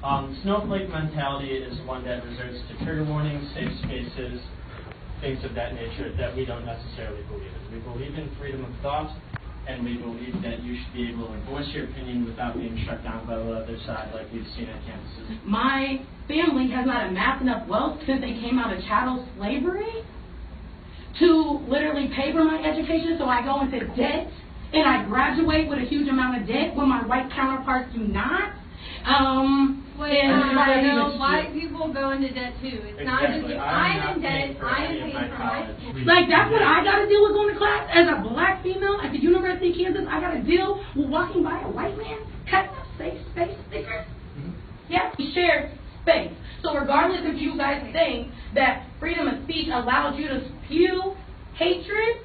Snowflake mentality is one that resorts to trigger warnings, safe spaces, things of that nature that we don't necessarily believe in. We believe in freedom of thought, and we believe that you should be able to voice your opinion without being shut down by the other side like we've seen on campuses. My family has not amassed enough wealth since they came out of chattel slavery to literally pay for my education, so I go into debt, and I graduate with a huge amount of debt when my white counterparts do not. White people go into debt too. It's not just I'm in debt, I am paying for my. Like, that's what I gotta deal with going to class as a black female at the University of Kansas. I gotta deal with walking by a white man cutting up safe space stickers. Yeah, we share space. So regardless if you guys think that freedom of speech allows you to spew hatred,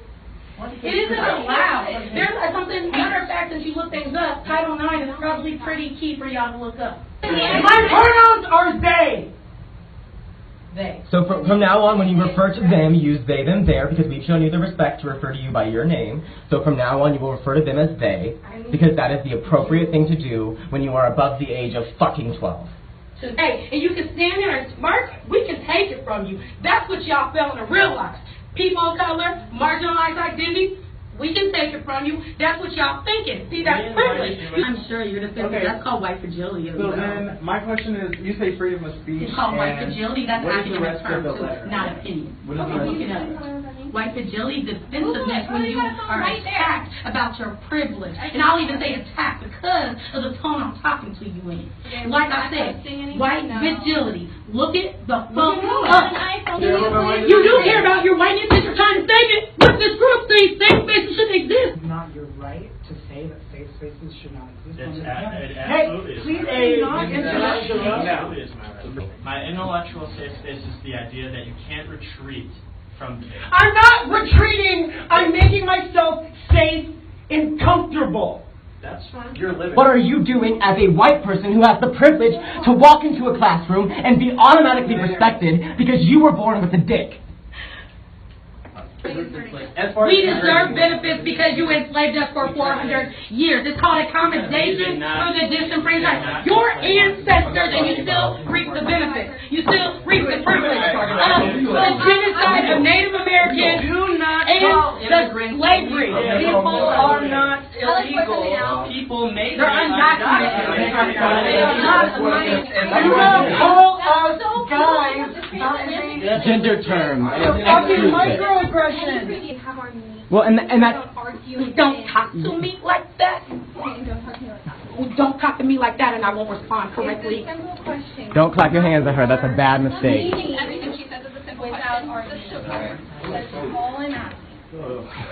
it isn't allowed. There's something, matter of fact, since you look things up, Title IX is probably pretty key for y'all to look up. My pronouns are they. They. So from now on, when you refer to them, use they, them, their, because we've shown you the respect to refer to you by your name. So from now on, you will refer to them as they, because that is the appropriate thing to do when you are above the age of fucking 12. Hey, and you can stand there and smirk, we can take it from you. That's what y'all failing to realize. People of color, marginalized identities, we can take it from you. That's what y'all thinking. See, that's privilege. I'm sure you're defending. That's called white fragility as well. So then, my question is, you say freedom of speech. It's called white fragility. That's what is the academic rest term of the too, letter? not opinion. What is the Look it up. White fragility, defensiveness when you are attacked about your privilege. And I'll even say attacked because of the tone I'm talking to you in. Like I said, white fragility. Look it the fuck up. You do care about your whiteness that you're trying to save it. But this group thinks safe spaces should exist. It's not your right to say that safe spaces should not exist on this campus. Hey, please do not interrupt the room. My intellectual safe space is the idea that you can't retreat from the I'm not retreating. I'm making myself safe and comfortable. That's fine. You're living. What are you doing as a white person who has the privilege to walk into a classroom and be automatically respected because you were born with a dick? We deserve benefits because you enslaved us for 400 years. It's called accommodation for the disenfranchised. Your ancestors, and you still reap the benefits. You still reap the privilege of the genocide of Native Americans and the slavery. People are not illegal. People made They're undocumented. You don't call us guys. Gender term. Fucking microaggression. Well, and that's... Don't talk to me like that. Don't talk to me like that and I won't respond correctly. Simple question. Don't clap your hands at her. That's a bad mistake. Everything she says is a simple question. That's all I'm asking.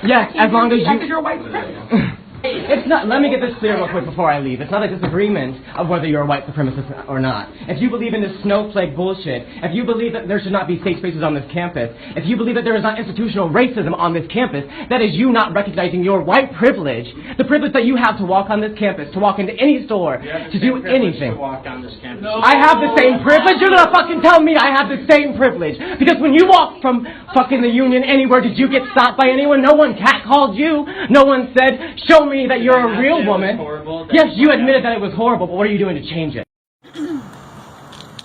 Yes, as long as Because you... you're a white supremacist. It's not, let me get this clear real quick before I leave. It's not a disagreement of whether you're a white supremacist or not. If you believe in this snowflake bullshit, if you believe that there should not be safe spaces on this campus, if you believe that there is not institutional racism on this campus, that is you not recognizing your white privilege, the privilege that you have to walk on this campus, to walk into any store, to do anything. To walk on this campus. I have the same privilege. You're gonna fucking tell me I have the same privilege. Because when you walk from fucking the Union anywhere, did you get stopped by anyone? No one catcalled you. No one said, show me that you're a real woman. Yes, you admitted that it was horrible, but what are you doing to change it?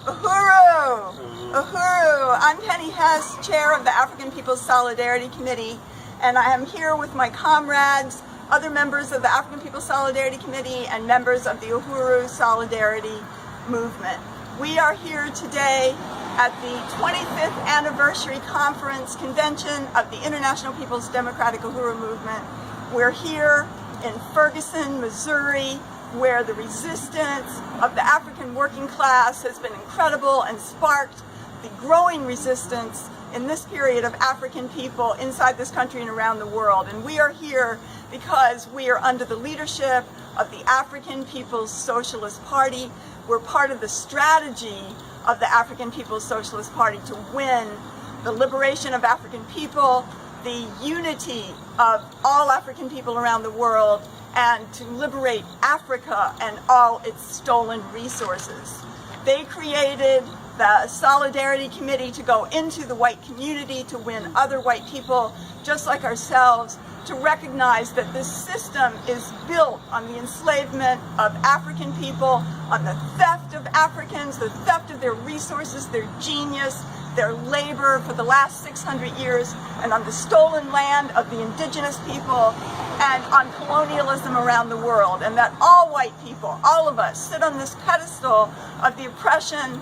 Uhuru! Uhuru! I'm Penny Hess, chair of the African People's Solidarity Committee, and I am here with my comrades, other members of the African People's Solidarity Committee, and members of the Uhuru Solidarity Movement. We are here today at the 25th anniversary conference convention of the International People's Democratic Uhuru Movement. We're here in Ferguson, Missouri, where the resistance of the African working class has been incredible and sparked the growing resistance in this period of African people inside this country and around the world. And we are here because we are under the leadership of the African People's Socialist Party. We're part of the strategy of the African People's Socialist Party to win the liberation of African people, the unity of all African people around the world, and to liberate Africa and all its stolen resources. They created the Solidarity Committee to go into the white community to win other white people just like ourselves to recognize that this system is built on the enslavement of African people, on the theft of Africans, the theft of their resources, their genius, their labor for the last 600 years, and on the stolen land of the indigenous people, and on colonialism around the world. And that all white people, all of us, sit on this pedestal of the oppression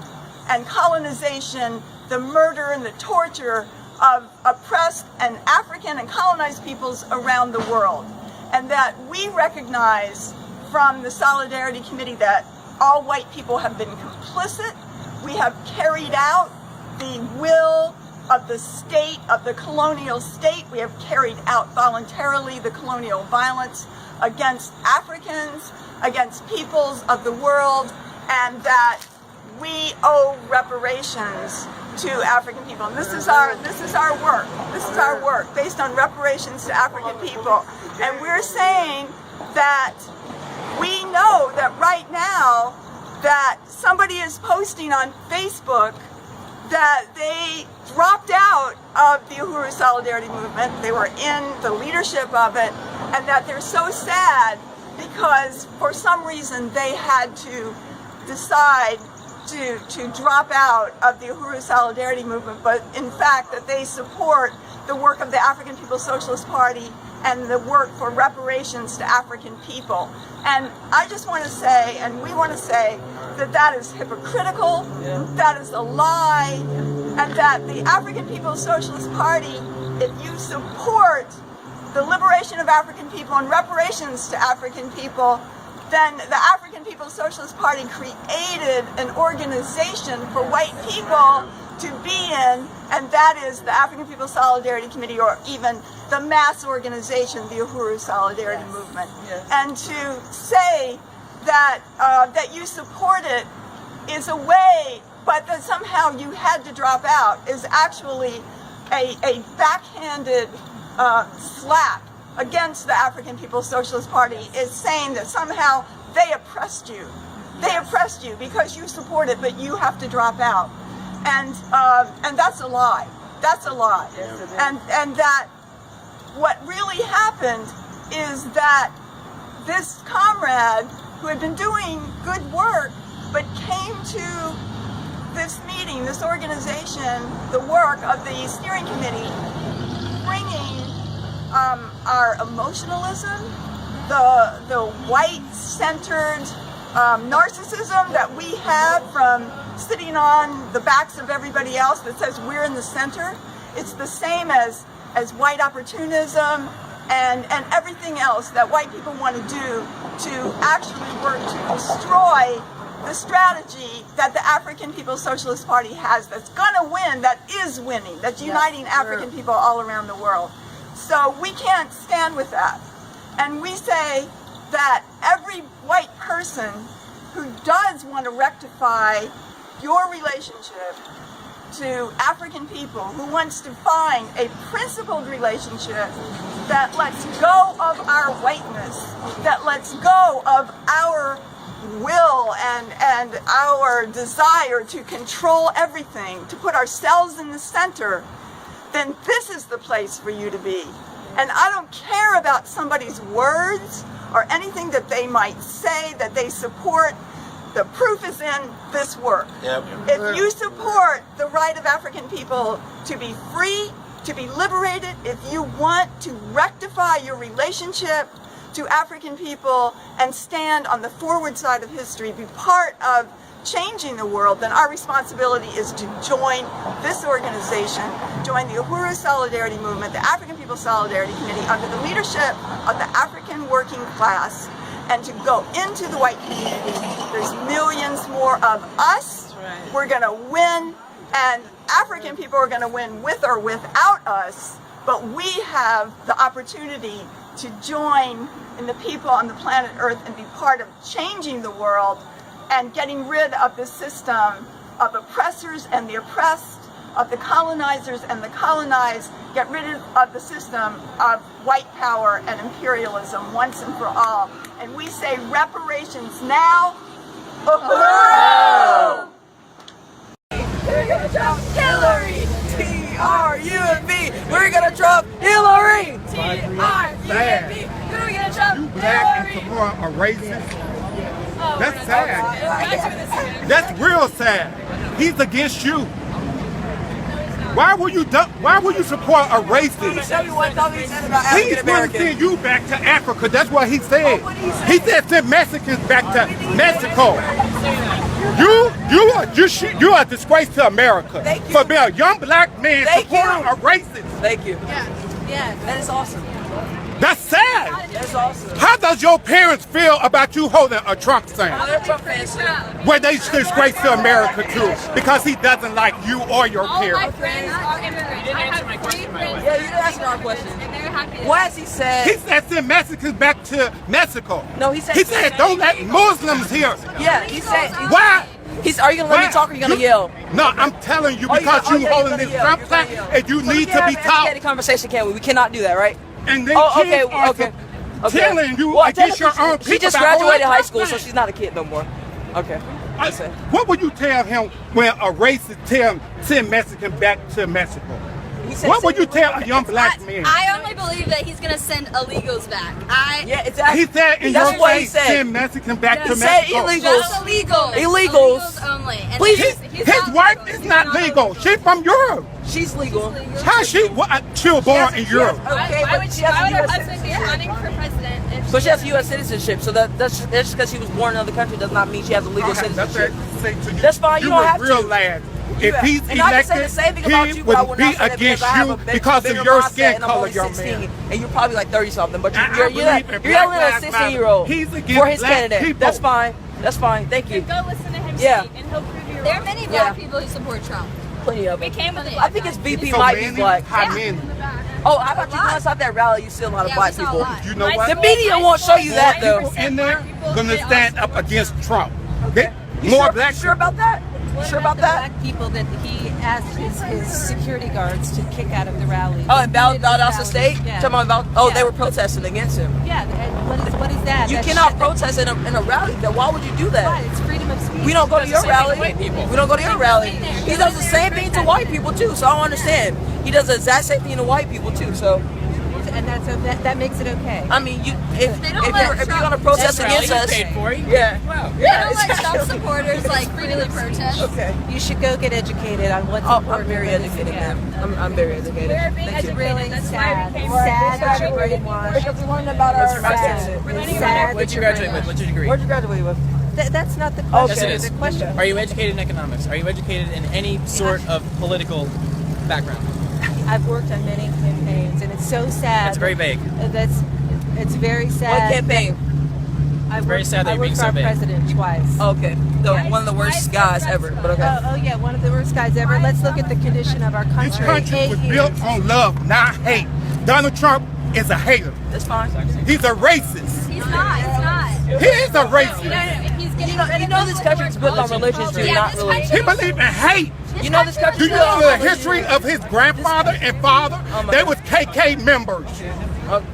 and colonization, the murder and the torture of oppressed and African and colonized peoples around the world. And that we recognize from the Solidarity Committee that all white people have been complicit. We have carried out the will of the state, of the colonial state. We have carried out voluntarily the colonial violence against Africans, against peoples of the world, and that we owe reparations to African people. And this is our work. This is our work based on reparations to African people. And we're saying that we know that right now that somebody is posting on Facebook that they dropped out of the Uhuru Solidarity Movement. They were in the leadership of it, and that they're so sad because for some reason they had to decide to drop out of the Uhuru Solidarity Movement, but in fact that they support the work of the African People's Socialist Party and the work for reparations to African people. And I just want to say, and we want to say, that that is hypocritical, that is a lie, and that the African People's Socialist Party, if you support the liberation of African people and reparations to African people, then the African People's Socialist Party created an organization for white people to be in, and that is the African People's Solidarity Committee, or even the mass organization, the Uhuru Solidarity Movement. And to say that that you support it is a way, but that somehow you had to drop out is actually a backhanded slap against the African People's Socialist Party. Is saying that somehow they oppressed you. They oppressed you because you support it, but you have to drop out. And that's a lie. That's a lie. And that what really happened is that this comrade who had been doing good work but came to this meeting, this organization, the work of the steering committee, bringing our emotionalism, the white-centered narcissism that we have from sitting on the backs of everybody else that says we're in the center. It's the same as white opportunism and everything else that white people want to do to actually work to destroy the strategy that the African People's Socialist Party has that's going to win, that is winning, that's uniting African people all around the world. So we can't stand with that. And we say that every white person who does want to rectify your relationship to African people, who wants to find a principled relationship that lets go of our whiteness, that lets go of our will and our desire to control everything, to put ourselves in the center, then this is the place for you to be. And I don't care about somebody's words or anything that they might say that they support. The proof is in this work. If you support the right of African people to be free, to be liberated, if you want to rectify your relationship to African people and stand on the forward side of history, be part of changing the world, then our responsibility is to join this organization, join the Uhuru Solidarity Movement, the African People's Solidarity Committee, under the leadership of the African working class, and to go into the white community. There's millions more of us. We're going to win, and African people are going to win with or without us, but we have the opportunity to join in the people on the planet Earth and be part of changing the world and getting rid of the system of oppressors and the oppressed, of the colonizers and the colonized, get rid of the system of white power and imperialism once and for all. And we say reparations now. Uhuru! We're gonna trump Hillary! T-R-U-M-P! We're gonna trump Hillary! T-R-U-M-P! a racist? That's sad. That's real sad. He's against you. Why will you support a racist? Show me what he said about He's African going to Americans. send you back to Africa. That's what he said. He said send Mexicans back to Mexico. You are a disgrace to America for being a young black man supporting a racist. Thank you. Yeah, that is awesome. That's sad. That's awesome. How does your parents feel about you holding a Trump sign? They're Trump fans too. Where they disgrace to America too, because he doesn't like you or your All my parents. friends are immigrants. I have 3 friends. Yeah, you didn't ask me our question. And they're happy. What has he said? He said send Mexicans back to Mexico. No, he said don't let Muslims here. Yeah, he said. Why? Are you gonna let me talk or are you gonna yell? No, I'm telling you because you holding this Trump sign and you need to be taught. Educated conversation, can we? We cannot do that, right? And then kids are telling you against your own people. She just graduated high school, so she's not a kid no more. Okay. What would you tell him when a racist send Mexican back to Mexico? What would you tell a young black man? I only believe that he's going to send illegals back. Yeah, exactly. He said in your face, send Mexicans back to Mexico. He said illegals. Just illegals. Illegals only. And Please. His wife is not legal. She's from Europe. She's legal. How she was born in Europe? Okay, Why but would she has her a U.S. husband be running for president? But she has U.S. citizenship, so that's just because she was born in another country does not mean she has a legal citizenship. That's fine. You don't have real to. lad. If he's and I can say the elected, same thing about he you, but I would will be not say that against I have you a because of bigger your mindset skin and I'm color, only young 16, man. and you're probably like 30 something, but I you're believe in yelling Black at a Lives 16-year-old He's against for his black candidate. people. That's fine. That's fine. Thank you. Go listen to him Yeah. speak, and he'll prove you wrong. There are many black people who support Trump. Plenty of We them. came with I think his VP So might be many? black. How many? Oh, how about you guys at that rally? You see a lot of Yeah, black we saw a people. lot. You know what? The media won't show you that though. People in there gonna stand up against Trump. You More sure, black. you sure about that? Sure about that? Black people that he asked his security guards to kick out of the rally. Oh, and Valdosta State? Yeah. Talking about, they were protesting against him. Yeah, and what is that? You That cannot shit- protest in a rally. Then why would you do that? Why? It's freedom of speech. We don't go to your rally. We don't go to your rally. been there. He does the same thing to white people too, so I don't understand. He does the exact same thing to white people too, so. And that makes it okay. I mean, if you're gonna protest against us, They don't let Trump supporters like freely protest. Okay. You should go get educated on what's Oh, important. I'm very educated, ma'am. I'm very educated. We're being Thank you. educated. That's why we came. Sad That's why that we you're came. brainwashed. Because we learned about our Sad. We're learning It's about sad our- that you're brainwashed. What's your degree? Where'd you graduate with? That's not the question. Yes, it is. The question. Are you educated in economics? Are you educated in any sort of political background? I've worked on many campaigns, and it's so sad. That's very vague. It's very sad. What campaign? I very sad that I you're being worked so for our vague. president twice. Okay. One of the worst guys ever, but okay. Oh yeah, one of the worst guys ever. Let's look at the condition of our This country. country 8 was years. built on love, not hate. Donald Trump is a hater. That's fine. He's a racist. He's not. He's not. He is a racist. He's getting. You know this country is built on religion too, not religion. He believes in hate. You know this country Do is you built know on the religion. history of his grandfather and father? my They God. was KK members.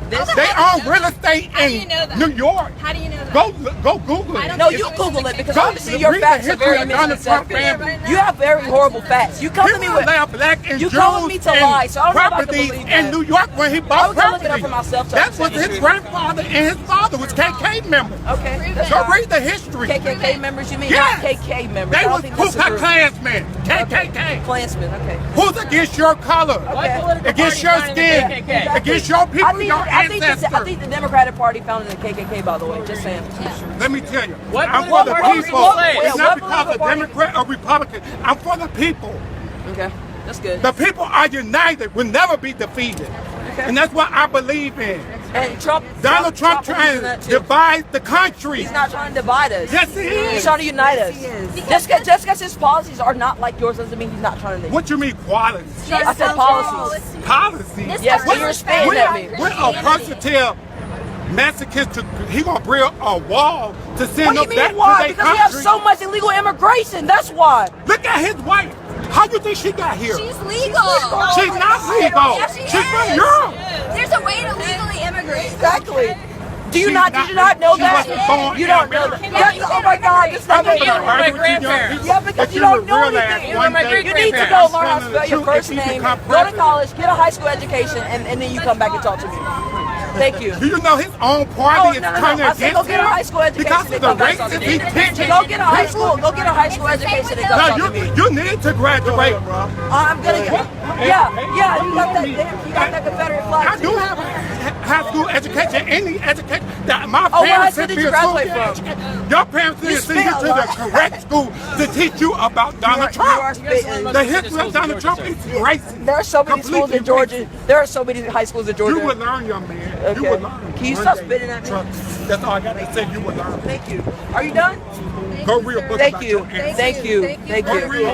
They own real estate How do you in know that? New York. How do you know that? Go Google it. No, you Google it because Go obviously your read the facts are history very of Donald Trump misconceptive. family. You have very horrible facts. You come He to me will with allow black and you Jews come with me to and lie, so I don't know if I can properties believe in that. New York when he I bought was gonna look it up property. for myself to That was understand his history. grandfather and his father was KK members. Okay. So read the history. KKK members, you mean Yes. not KK members? They I don't was think Ku that's a Klux group. Klansmen. KKK. Klansmen, okay. Who's against your color? Okay. Against your skin? Against your people, your I think ancestors? the Democratic Party founded the KKK, by the way. Just saying. Let me tell you, What I'm for political the party people. is it? It's Yeah, not what because political of party? Democrat or Republican. I'm for the people. Okay, that's good. The people are united, will never be defeated. And that's what I believe in. And Trump, Donald Trump believes trying in that to too. divide the country. He's not trying to divide us. Yes, he is. He's trying to unite us. he is. Just because his policies are not like yours doesn't mean he's not trying to. What you mean quality? I said policies. Policy? Yes, but you're spitting at me. When a person tell Mexicans to, he gonna build a wall to send What do them you back mean why? to their Because we have country. so much illegal immigration. That's why. Look at his wife. How you think she got here? She's legal. She's not legal. Yeah, she She's is. from Europe. There's a way to legally immigrate. Exactly. Did you She's not know she that? wasn't born You in don't know America. that. Oh my God, this is not I'm You gonna were my argue with you, young grandparents. people, Yeah, because that you don't will know realize anything. You were one my day great You need to grandparents. go learn how to telling spell the your truth first if you name, become go to president. college, get a high school education, and then you come back and talk to me. Thank you. Do you know his own party is turning I said, against go get a him? high school education. Because of the racist he teaches. Go get a high school. Go get a high school education and come talk to me. You need to graduate. I'm gonna get. Yeah. You got that. You got that Confederate flag. I do have a high school education. Any education that my what high parents school sent did me you to school. graduate from? Your parents didn't send you to the correct school to teach you about Donald Trump. The history of Donald Trump is racist. There are so many schools in Georgia. There are so many high schools in Georgia. You would learn, young man. Okay. You would learn. Can you stop spitting at me? That's all I got to say. You would learn. Thank you. Are you done? Go read a book. Thank you. Thank you. Thank you.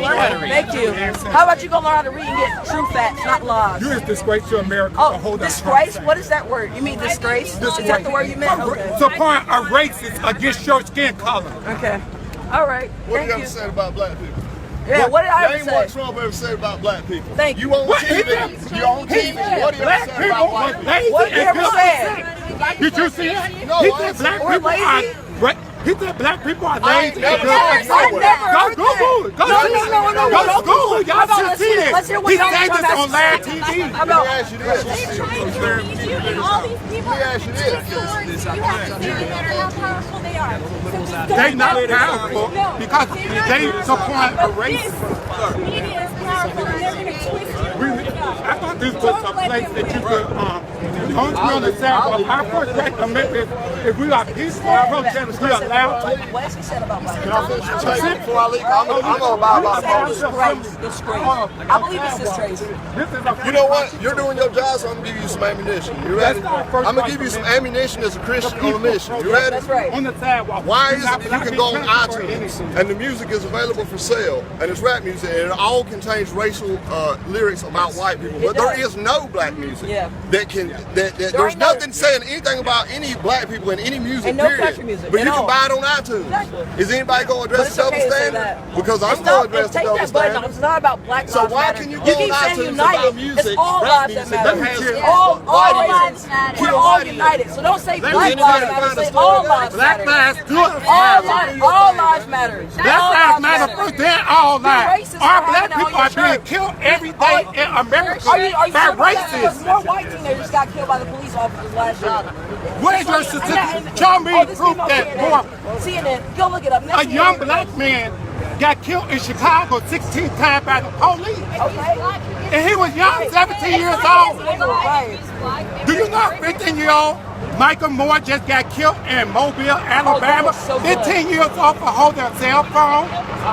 Thank you. How about you go learn how to read and get true facts, not lies? You is disgrace to America. Oh, disgrace? What is that word? You mean disgrace? Is that the word you meant? Okay. Support a racist against your skin color. Okay. All right. What do you have to say about black people? Yeah, what did I ever Name say? what Trump ever said about black people. Thank you. You on TV. You on TV. What do you ever say about black people? What did he ever say? Did you see it? No, he said black people are... He said black people are lazy. I've never heard Go Google it. Go Google it. Y'all should see it. He said this on live TV. Let me ask you this. All these people you have to say no matter how powerful they are. They not powerful because they support a racist. Media is powerful and they're going to twist you. I thought this was a place that you could don't feel the sound. Our first right amendment is if we are peaceful protesters, we are allowed to. What has he said about black Can I finish your statement before I leave? I'm going to buy disgrace. I believe it's disgrace. You know what? You're doing your job, so I'm going to give you some ammunition. You ready? I'm going to give you some ammunition as a Christian on a mission. You ready? That's right. On the sidewalk. Why is it that you can go on iTunes and the music is available for sale and it's rap music and it all contains racial lyrics about white people, but there is no black music that can there's nothing saying anything about any black people in any music, period. But you can buy it on iTunes. Is anybody going to address the double standard? Because I'm going to address the double standard. It's not about black lives. So why can you go on iTunes about music, it's all rap lives music that matter. All lives matter. We're all united. So don't say black lives matter. Say all lives matter. Black lives do it. All lives matter. Black lives matter first. They're all lives. Our black people are being killed every day in America by racists. More white teenagers got killed by the police officers last year. Where's your statistic? Show me proof that more. CNN, go look it up. A young black man got killed in Chicago 16 times by the police. Okay. And he was young, 17 years old. Do you know 15-year-old Michael Moore just got killed in Mobile, Alabama? 15 years old for holding a cell phone.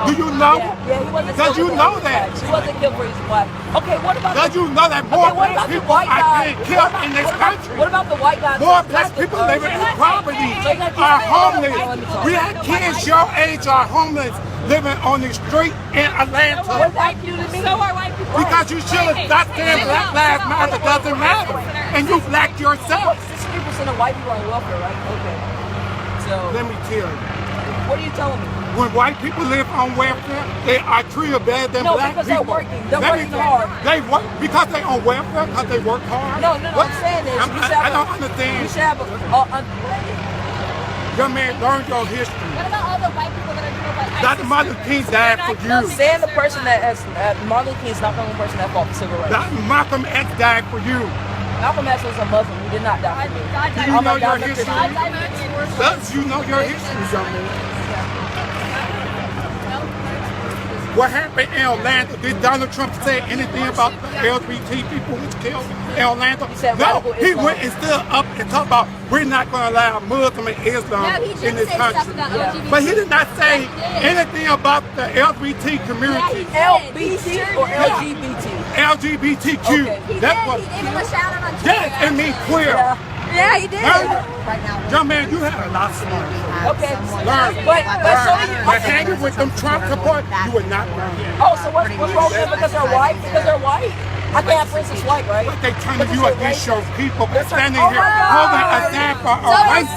Do you know? Yeah, he wasn't Does you know that? He wasn't killed for his black. Okay, what about Does you know that more black people are being killed in this country? What about the white guys? More black people living in poverty are homeless. We have kids your age are homeless living on the street in Atlanta. What white people to me? So are white people. Because you should have stopped saying Black Lives Matter doesn't matter. And you black yourself. 60% of white people are on welfare, right? Okay. So let me tell you. What are you telling me? When white people live on welfare, they are treated better than black people. No, because they're working. They're working hard. They work because they on welfare, because they work hard. No, I'm saying this. I don't understand. You should have young man, learn your history. What about all the white people that are doing what Dr. Martin King died for you. Saying the person that has Martin King is not the only person that fought for civil rights. Dr. Malcolm X died for you. Malcolm X was a Muslim. He did not die for me. Do you know your history? Does you know your history, young man? What happened in Atlanta? Did Donald Trump say anything about the LGBT people who was killed in Atlanta? No, he went and stood up and talked about we're not going to allow Muslim and Islam in this country. But he did not say anything about the LGBT community. LBT or LGBT? LGBTQ. Okay. That's what. He gave him a shout out on Twitter. Yes, and me queer. Yeah, he did. Right now. Young man, you have a lot to learn. Okay. Learn. But hanging with them Trump support, you would not learn. Oh, so what's wrong with them because they're white? Because they're white? I can't have friends that's white, right? But they turning you against your people for standing here holding a stand for a race.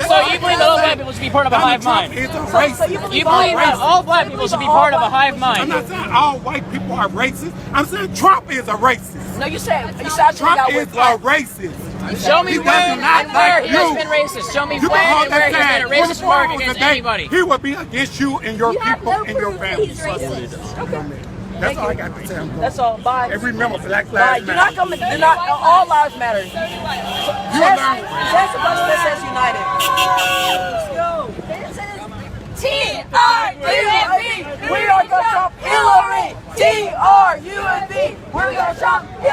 So you believe that all black people should be part of a hive mind? It's a race. You believe that all black people should be part of a hive mind? I'm not saying all white people are racist. I'm saying Trump is a racist. No, you said Trump is a racist. Show me when and where he has been racist. Show me when and where he's made a racist remark against anybody. He will be against you and your people and your family. He's racist. Okay. That's all I got to say. That's all. Bye. And remember, Black Bye. Lives You're Matter. not coming. You're not. All lives matter. You're not. That's a bunch that says united. Let's go. T-R-U-M-B. We are gonna stop Hillary. T-R-U-M-B. We're gonna stop Hillary.